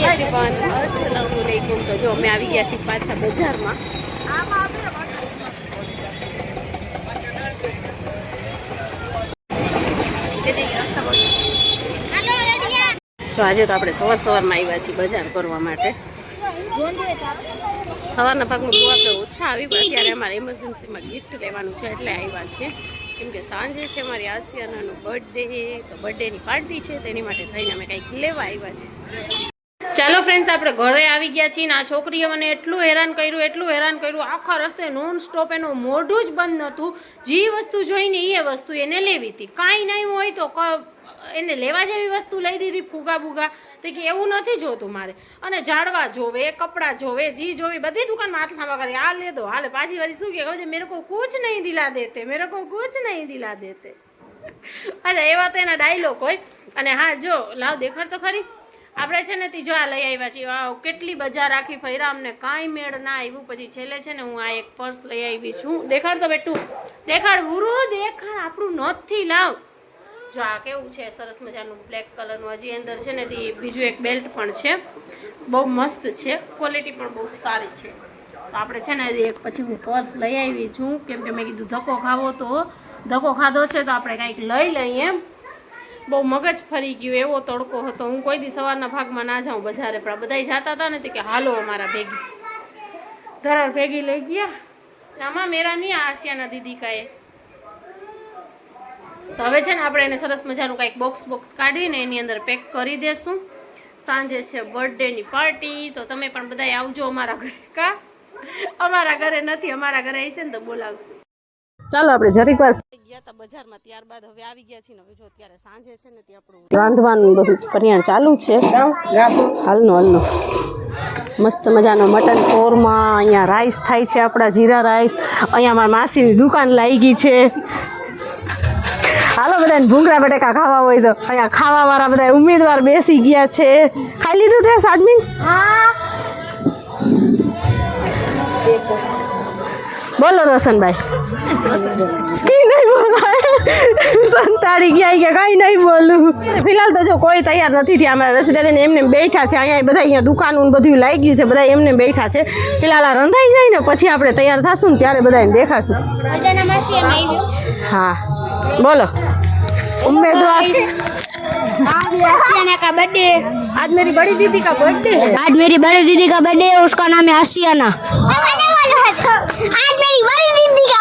Everyone અસલામુ અલૈકુમ। તો જો અમે આવી ગયા છીએ પાછા બજારમાં। જો આજે તો આપણે સવારમાં આવ્યા છીએ બજાર કરવા માટે। સવારના ભાગમાં બહુ આપણે ઓછા આવી, પણ અત્યારે અમારે ઇમરજન્સીમાં ગિફ્ટ લેવાનું છે એટલે આવ્યા છીએ। કેમ કે સાંજે છે મારી આસિયાનાનો બર્થડે, તો બર્થડેની પાર્ટી છે, તેની માટે થઈને અમે કંઈક લેવા આવ્યા છીએ। ચાલો ફ્રેન્ડ્સ, આપણે ઘરે આવી ગયા છીએ ને આ છોકરીએ મને એટલું હેરાન કર્યું, આખા રસ્તે નોન સ્ટોપ એનું મોઢું જ બંધ નહોતું। જે વસ્તુ જોઈને એ વસ્તુ એને લેવી હતી, કાંઈ નહીં હોય તો એને લેવા જેવી વસ્તુ લઈ દીધી, ફુગા બુગા તો કે એવું નથી જોતું મારે, અને ઝાડવા જોવે, કપડાં જોવે, જી જોવે, બધી દુકાનમાં હાથ લાંબા કરે, આ લે દો, હાલે પાછી વાળી શું કહે છે, મેરે કો કુછ નહીં દિલા દેતે, મેરે કો કુછ નહીં દિલા દેતે। અચ્છા, એવા તો એના ડાયલોગ હોય। અને હા, જો લાવ દેખાડ તો ખરી, આપણે છે ને તીજો આ લઈ આવ્યા છીએ। કેટલી બજાર આખી ફર્યા, અમને કાંઈ મેળ ના આવ્યું। પછી છેલ્લે છે ને હું આ એક પર્સ લઈ આવી છું। દેખાડ તો બેટું, દેખાડ ગુરુ, દેખાડ, આપણું નથી, લાવ। જો આ કેવું છે, સરસ મજાનું બ્લેક કલરનું, હજી અંદર છે ને તે બીજું એક બેલ્ટ પણ છે, બહુ મસ્ત છે, ક્વોલિટી પણ બહુ સારી છે। તો આપણે છે ને એક પછી હું પર્સ લઈ આવી છું, કેમ કે મેં કીધું ધક્કો ખાવો તો ધક્કો ખાધો છે તો આપણે કંઈક લઈ લઈએ। બહુ મગજ ફરી ગયું, એવો તડકો હતો। હું કોઈ દી સવારના ભાગમાં ના જાઉં બજારે, પણ બધા જતા હતા ને કે હાલો અમારા ભેગી, ધરાર ભેગી લઈ ગયા। આમાં મેરા નહીં, આસિયાના દીદી કાએ। તો હવે છે ને આપણે એને સરસ મજાનું કંઈક બોક્સ કાઢીને એની અંદર પેક કરી દેશું। સાંજે છે બર્થડેની પાર્ટી, તો તમે પણ બધા આવજો અમારા ઘરે। કા અમારા ઘરે નથી, અમારા ઘરે આવી છે ને તો બોલાવશું। ચાલો આપણે જરીક વાર ગયા હતા બજારમાં, ત્યારબાદ હવે આવી ગયા છીએ ને હવે જો અત્યારે સાંજે છે ને ત્યાં આપણું રાંધવાનું બધું કરિયાણ ચાલુ છે। હાલનો મસ્ત મજાનો મટન કોરમા, અહીંયા રાઈસ થાય છે, આપણા જીરા રાઈસ। અહીંયા મારા માસીની દુકાન લાગી છે। હાલો બધાને ભૂંગળા બટેકા ખાવા હોય તો અહીંયા ખાવા વાળા બધા ઉમેદવાર બેસી ગયા છે। ખાઈ લીધું તે સાજમી? બોલો રોશનભાઈ, કઈ નહીં બોલાય, સંતાડી ગયા કે કઈ નહીં બોલું। ફિલહાલ તો જો કોઈ તૈયાર નથી થયા, અમારા રસીદાને એમને બેઠા છે। અહીંયા બધા અહીંયા દુકાનું બધું લાગી ગયું છે, બધા એમને બેઠા છે। ફિલહાલ આ રંધાઈ જાય ને પછી આપણે તૈયાર થશું ને ત્યારે બધાને દેખાશું। હા बोलो उम्मीदवार। आसियाना का बर्थडे, आज मेरी बड़ी दीदी का बर्थडे है। आज मेरी बड़ी दीदी का बर्थडे है, उसका नाम है आसियाना। आज मेरी बड़ी दीदी का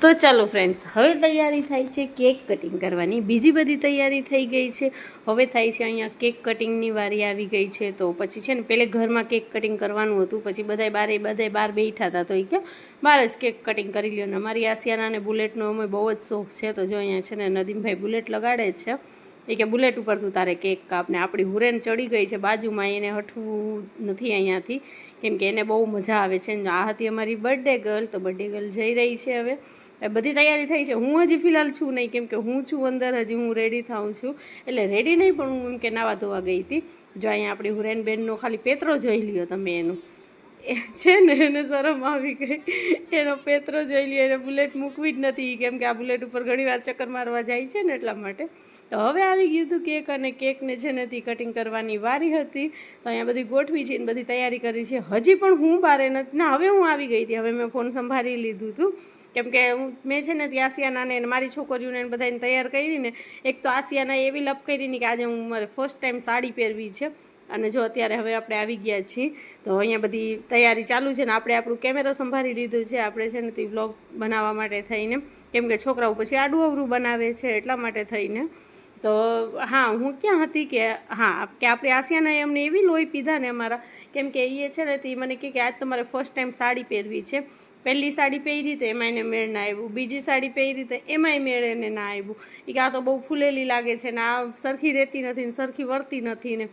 તો ચાલો ફ્રેન્ડ્સ, હવે તૈયારી થાય છે કેક કટિંગ કરવાની, બીજી બધી તૈયારી થઈ ગઈ છે। હવે થાય છે અહીંયા કેક કટિંગની વારી આવી ગઈ છે। તો પછી છે ને પહેલે ઘરમાં કેક કટિંગ કરવાનું હતું, પછી બધાય બહાર બેઠા હતા તો એ કે બહાર જ કેક કટિંગ કરી લ્યો ને। અમારી આસિયાનાને બુલેટનો અમે બહુ જ શોખ છે, તો જો અહીંયા છે ને નદીમભાઈ બુલેટ લગાડે છે। એ કે બુલેટ ઉપર તું તારે કેક કાપને। આપણી હુરેન ચડી ગઈ છે બાજુમાં, એને હટવું નથી અહીંયાથી, કેમ કે એને બહુ મજા આવે છે। આ હતી અમારી બર્થડે ગર્લ, તો બર્થડે ગર્લ જઈ રહી છે। હવે બધી તૈયારી થઈ છે। હું હજી ફિલહાલ છું નહીં, કેમ કે હું છું અંદર, હજી હું રેડી થાઉં છું, એટલે રેડી નહીં પણ હું એમ કે નાવા ધોવા ગઈ હતી। જો અહીંયા આપણી હુરેન બેનનો ખાલી પેતરો જોઈ લ્યો તમે, એનું છે ને એને શરમ આવી ગઈ, એનો પેતરો જોઈ લ્યો। એને બુલેટ મૂકવી જ નથી, કેમ કે આ બુલેટ ઉપર ઘણીવાર ચક્કર મારવા જાય છે ને એટલા માટે। તો હવે આવી ગયું હતું કેક, અને કેકને છે ને તે કટિંગ કરવાની વારી હતી। તો અહીંયા બધી ગોઠવી છે ને બધી તૈયારી કરી છે। હજી પણ હું બારે નથી ના, હવે હું આવી ગઈ હતી, હવે મેં ફોન સંભાળી લીધું હતું, કેમ કે મેં છે ને ત્યાં આસિયાનાને મારી છોકરીઓને બધાને તૈયાર કરીને, એક તો આસિયાના એવી લપ કરીને કે આજે હું મારે ફર્સ્ટ ટાઈમ સાડી પહેરવી છે। અને જો અત્યારે હવે આપણે આવી ગયા છીએ, તો અહીંયા બધી તૈયારી ચાલુ છે ને આપણે આપણું કેમેરો સંભાળી લીધું છે। આપણે છે ને તે વ્લોગ બનાવવા માટે થઈને, કેમ કે છોકરાઓ પછી આડું અવરું બનાવે છે એટલા માટે થઈને। તો હા, હું ક્યાં હતી કે હા, કે આપણે આસિયાના અમને એવી લોહી પીધા ને અમારા, કેમ કે એ છે ને તે મને કહે કે આજ તમારે ફર્સ્ટ ટાઈમ સાડી પહેરવી છે। પહેલી સાડી પહેરી તો એમાં એને મેળ ના આવ્યું, બીજી સાડી પહેરી તો એમાંય મેળ એને ના આવ્યું. એ કે આ તો બહુ ફૂલેલી લાગે છે ને આ સરખી રહેતી નથી ને સરખી વર્તી નથી ને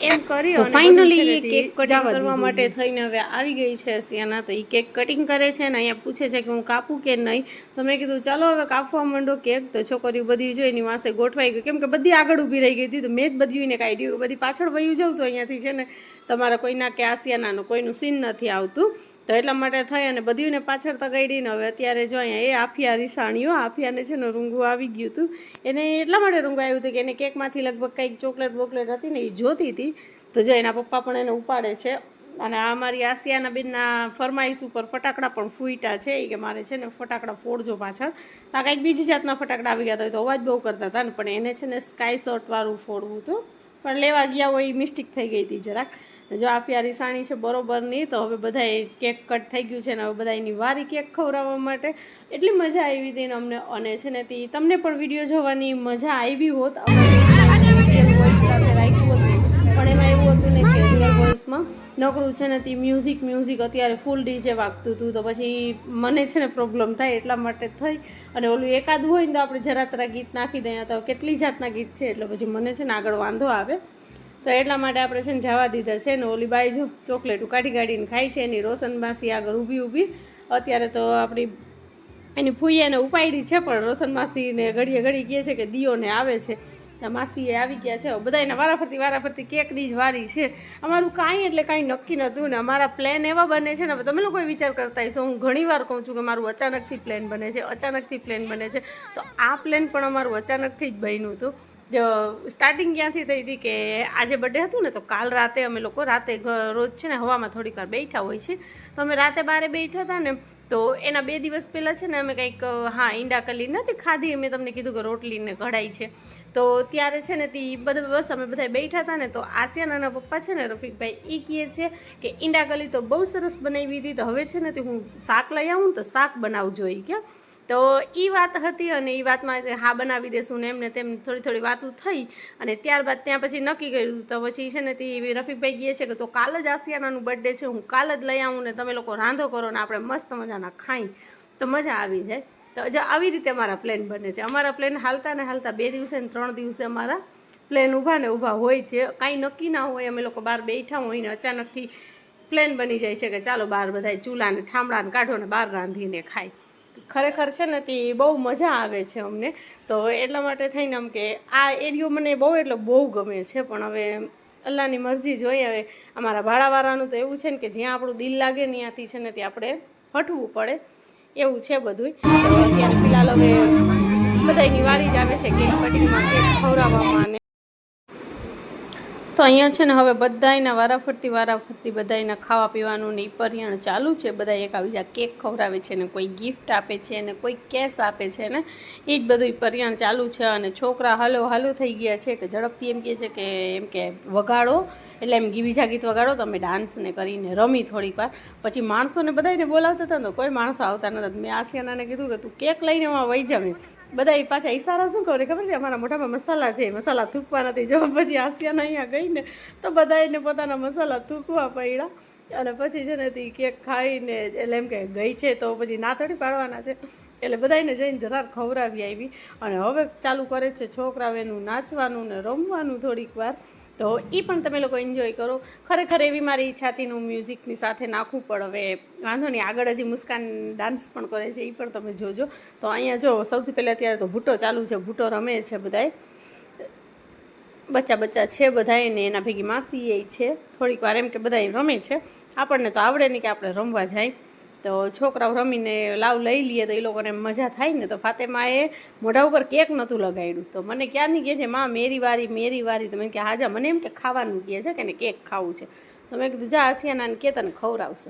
એમ કરી અને ફાઇનલી એ કેક કટિંગ કરવા માટે થઈને હવે આવી ગઈ છે સિયાના. તો એ કેક કટિંગ કરે છે ને અહીંયા પૂછે છે કે હું કાપું કે નહીં. તો મેં કીધું ચાલો હવે કાપવા માંડો કેક. તો છોકરીઓ બધી જોઈ એની વાંસે ગોઠવાઈ ગઈ, કેમ કે બધી આગળ ઊભી રહી ગઈ હતી. તો મેં જ બધીને કાઢ્યું, બધી પાછળ વયું જાઉં તો અહીંયાથી છે ને તમારા કોઈના કે આસિયાનાનું કોઈનું સીન નથી આવતું. તો એટલા માટે થઈ અને બધીને પાછળ તગાડીને હવે અત્યારે જો અહીંયા એ આફિયા રીસાણીઓ, આફિયાને છે ને રૂંગું આવી ગયું હતું. એને એટલા માટે રૂંગું આવ્યું હતું કે એને કેકમાંથી લગભગ કંઈક ચોકલેટ બોકલેટ હતી ને એ જોતી હતી. તો જો એના પપ્પા પણ એને ઉપાડે છે. અને આ મારી આસિયાના બેનના ફરમાઈશ ઉપર ફટાકડા પણ ફૂટ્યા છે. એ કે મારે છે ને ફટાકડા ફોડજો પાછળ. તો આ કંઈક બીજી જાતના ફટાકડા આવી ગયા હતા તો અવાજ બહુ કરતા હતા ને, પણ એને છે ને સ્કાય શોટવાળું ફોડવું હતું, પણ લેવા ગયા હોય એ મિસ્ટેક થઈ ગઈ હતી જરાક. જો આફિયા રીસાણી છે બરોબરની. તો હવે બધાએ કેક કટ થઈ ગયું છે ને હવે બધા એની વારી કેક ખવડાવવા માટે. એટલી મજા આવી હતી ને અમને. અને છે ને તે તમને પણ વિડીયો જોવાની મજા આવી હોત વોઇસ સાથે રાખ્યું હતું, પણ એમાં એવું હતું ને કે રિયલ વોઇસમાં નકરું છે ને તે મ્યુઝિક અત્યારે ફૂલ ડીજે વાગતું હતું. તો પછી મને છે ને પ્રોબ્લેમ થાય એટલા માટે થઈ અને ઓલું એકાદું હોય ને તો આપણે જરા તરા ગીત નાખી દઈએ તો કેટલી જાતના ગીત છે એટલે પછી મને છે ને આગળ વાંધો આવે. તો એટલા માટે આપણે છે ને જવા દીધા છે ને. ઓલી બાઈ જો ચોકલેટું કાઢીને ખાય છે. એની રોશન માસી આગળ ઊભી અત્યારે તો આપણી એની ફૂઈયાને ઉપાડી છે, પણ રોશન માસીને ઘડીએ કહે છે કે દિયોને આવે છે. માસીએ આવી ગયા છે. બધા એના વારાફરતી કેકની જ વારી છે. અમારું કાંઈ એટલે કાંઈ નક્કી નહોતું ને અમારા પ્લાન એવા બને છે ને. તમે લોકો વિચાર કરતા હશો, હું ઘણી વાર કહું છું કે મારું અચાનકથી પ્લાન બને છે. તો આ પ્લાન પણ અમારું અચાનકથી જ બન્યું હતું. જો સ્ટાર્ટિંગ ક્યાંથી થઈ હતી કે આજે બર્થડે હતું ને તો કાલ રાતે અમે લોકો રોજ છે ને હવામાં થોડીક વાર બેઠા હોય છે. તો અમે રાતે બારે બેઠા હતા ને તો એના 2 દિવસ પહેલાં છે ને અમે કંઈક ઈંડા કલી નથી ખાધી. મેં તમને કીધું કે રોટલીને કઢાઈ છે. તો ત્યારે છે ને તે બસ અમે બધા બેઠા હતા ને તો આસિયાનાના પપ્પા છે ને રફીકભાઈ એ કહે છે કે ઈંડા કલી તો બહુ સરસ બનાવી હતી. તો હવે છે ને તે હું શાક લઈ આવું ને તો શાક બનાવજો એ કે. તો એ વાત હતી અને એ વાતમાં હા બનાવી દેશું ને એમને તેમ થોડી વાતો થઈ. અને ત્યારબાદ ત્યાં પછી નક્કી કર્યું. તો પછી છે ને તે રફીકભાઈ કહે છે કે તો કાલ જ આસિયાનાનું બર્થડે છે, હું કાલ જ લઈ આવું ને તમે લોકો રાંધો કરો ને આપણે મસ્ત મજાના ખાઈ તો મજા આવી જાય. તો જો આવી રીતે અમારા પ્લાન બને છે. અમારા પ્લાન હાલતા 2 દિવસે ને 3 દિવસે અમારા પ્લાન ઊભા હોય છે. કાંઈ નક્કી ના હોય, અમે લોકો બહાર બેઠા હોય ને અચાનકથી પ્લાન બની જાય છે કે ચાલો બહાર બધા ચૂલાને ઠામડાને કાઢો ને બહાર રાંધીને ખાય. ખરેખર છે ને તે બહુ મજા આવે છે અમને. તો એટલા માટે થઈને આમ કે આ એરિયો મને બહુ ગમે છે. પણ હવે અલ્લાહની મરજી જોઈએ. હવે અમારા ભાડાવાળાનું તો એવું છે ને કે જ્યાં આપણું દિલ લાગે ને ત્યાંથી છે ને તે આપણે હટવું પડે એવું છે બધું. તો અત્યારે ફિલહાલ હવે બધાની વારી જ આવે છે કેક કટિંગમાં કેક ખવડાવવામાં. તો અહીંયા છે ને હવે બધાયના વારાફરતી બધાયના ખાવા પીવાનું ને એ પરિયાણ ચાલુ છે. બધા એકાબીજા કેક ખવડાવે છે ને કોઈ ગિફ્ટ આપે છે ને કોઈ કેશ આપે છે ને એ જ બધું પરિયાણ ચાલુ છે. અને છોકરા હાલો થઈ ગયા છે કે ઝડપથી એમ કહે છે કે વગાડો એટલે એમ બીજા ગીત વગાડો તમે ડાન્સને કરીને રમી થોડીક વાર. પછી માણસોને બધાને બોલાવતા હતા ને કોઈ માણસો આવતા નતા. મેં આસિયાનાને કીધું કે તું કેક લઈને એમાં વહી જાવ. બધા પાછા ઈશારા શું કરે ખબર છે, અમારા મોઢામાં મસાલા છે, મસાલા થૂકવા નથી. જો પછી આસિયાના અહીંયા ગઈ ને તો બધા એને પોતાના મસાલા થૂકવા પડ્યા. અને પછી છે ને તે કેક ખાઈને એટલે એમ કે ગઈ છે તો પછી ના થોડી પાડવાના છે એટલે બધાને જઈને ધરાર ખવડાવી આવી. અને હવે ચાલુ કરે છે છોકરાઓ એનું નાચવાનું ને રમવાનું થોડીક વાર. તો એ પણ તમે લોકો એન્જોય કરો. ખરેખર એવી મારી ઈચ્છા હતી હું મ્યુઝિકની સાથે નાખું, પણ હવે વાંધો નહીં. આગળ હજી મુસ્કાન ડાન્સ પણ કરે છે, એ પણ તમે જોજો. તો અહીંયા જો સૌથી પહેલાં અત્યારે તો ભૂટો ચાલુ છે, ભૂટો રમે છે બધાય, બચ્ચા છે બધાય ને એના ભેગી માસી એ છે. થોડીક વાર એમ કે બધાય રમે છે. આપણને તો આવડે નહીં કે આપણે રમવા જાય. તો છોકરાઓ રમીને લાવ લઈ લઈએ તો એ લોકોને મજા થાય ને. તો ફાતેમાએ મોઢા ઉપર કેક નહોતું લગાડ્યું. તો મને ક્યારની કહે છે માં મેરી વારી. તો મેં કે હાજા મને એમ કે ખાવાનું કહે છે કે ને કેક ખાવું છે. તો મેં કીધું જા આસિયાનાને કે તને ખવડાવશે.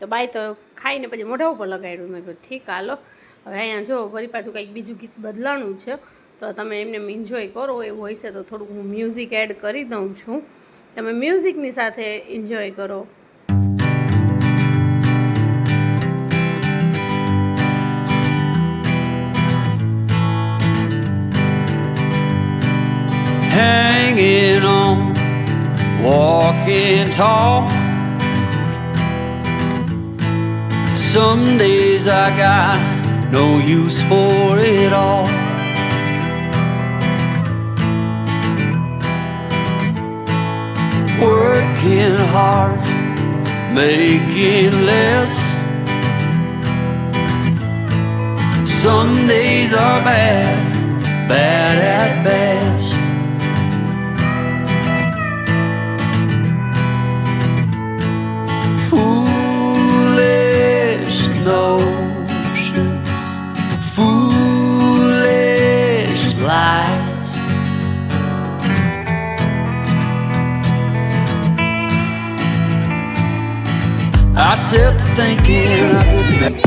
તો બાઈ તો ખાઈને પછી મોઢા ઉપર લગાડ્યું. મેં કીધું ઠીક હાલો. હવે અહીંયા જો ફરી પાછું કંઈક બીજું ગીત બદલાણું છે તો તમે એમને એન્જોય કરો. એવું હોય છે તો થોડુંક હું મ્યુઝિક એડ કરી દઉં છું, તમે મ્યુઝિકની સાથે એન્જોય કરો. Hanging on, walking tall, some days I got no use for it all. Working hard, making less. Some days are bad, bad at best. Foolish notions, foolish lies. I set to thinking I could make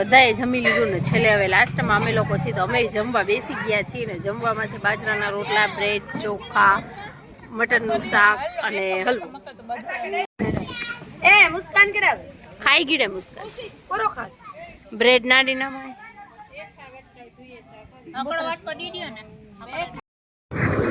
બધાએ જમી લીધું ને છેલ્લે હવે લાસ્ટમાં અમે લોકો છીએ તો અમે જમવા બેસી ગયા છીએ ને જમવામાં છે બાજરાના રોટલા, બ્રેડ, ચોખા, મટરનું શાક અને હલવો. એ મુસ્કાન કરાવે ખાઈ ગીડે મુસ્કાન કોરો ખા બ્રેડ નાડી ના માય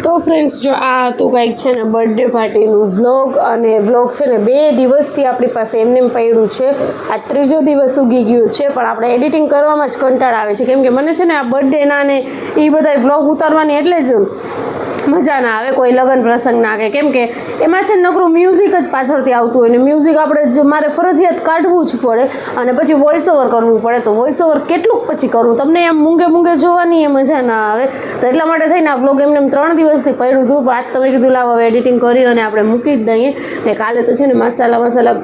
તો ફ્રેન્ડ્સ જો આ તો કંઈક છે ને બર્થડે પાર્ટીનું વ્લોગ અને વ્લોગ છે ને 2 દિવસથી આપણી પાસે એમને પડ્યું છે. આ ત્રીજો દિવસ ઉગી ગયું છે પણ આપણે એડિટિંગ કરવામાં જ કંટાળ આવે છે કેમ કે મને છે ને આ બર્થડેના ને એ બધા વ્લોગ ઉતારવાની એટલે જ મજા ના આવે કોઈ લગ્ન પ્રસંગ ના કે કેમ કે એમાં છે નકરું મ્યુઝિક જ પાછળથી આવતું હોય ને મ્યુઝિક આપણે મારે ફરજિયાત કાઢવું જ પડે અને પછી વોઇસ ઓવર કરવું પડે તો વોઇસ ઓવર કેટલુંક પછી કરવું તમને એમ મૂંગે જોવાની એ મજા ના આવે તો એટલા માટે થઈને આ બ્લોગ એમને 3 દિવસથી પડ્યું હતું પણ આજ તમે કીધું લાવો હવે એડિટિંગ કરી અને આપણે મૂકી જ દઈએ ને કાલે તો છે ને મસાલા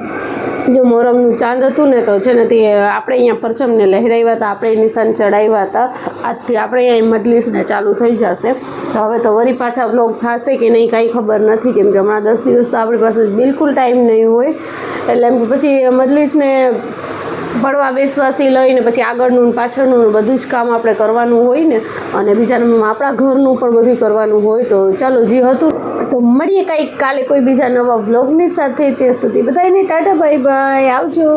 જો મોરમનું ચાંદ હતું ને તો છે ને તે આપણે અહીંયા પરચમને લહેરાવ્યા હતા આપણે નિશાન ચડાવ્યા હતા આજથી આપણે અહીંયા મજલિસને ચાલુ થઈ જશે તો હવે તો વળી પાછા વ્લોગ થશે કે નહીં કાંઈ ખબર નથી કેમ કે હમણાં 10 દિવસ તો આપણી પાસે બિલકુલ ટાઈમ નહીં હોય એટલે એમ કે પછી મજલિસને પડવા બેસવાથી લઈને પછી આગળનું પાછળનું બધું જ કામ આપણે કરવાનું હોય ને અને બીજા નંબરમાં આપણા ઘરનું પણ બધું કરવાનું હોય તો ચાલો જે હતું તો મળીએ કંઈક કાલે કોઈ બીજા નવા વ્લોગની સાથે ત્યાં સુધી બધાને ટાટા બાય બાય આવજો.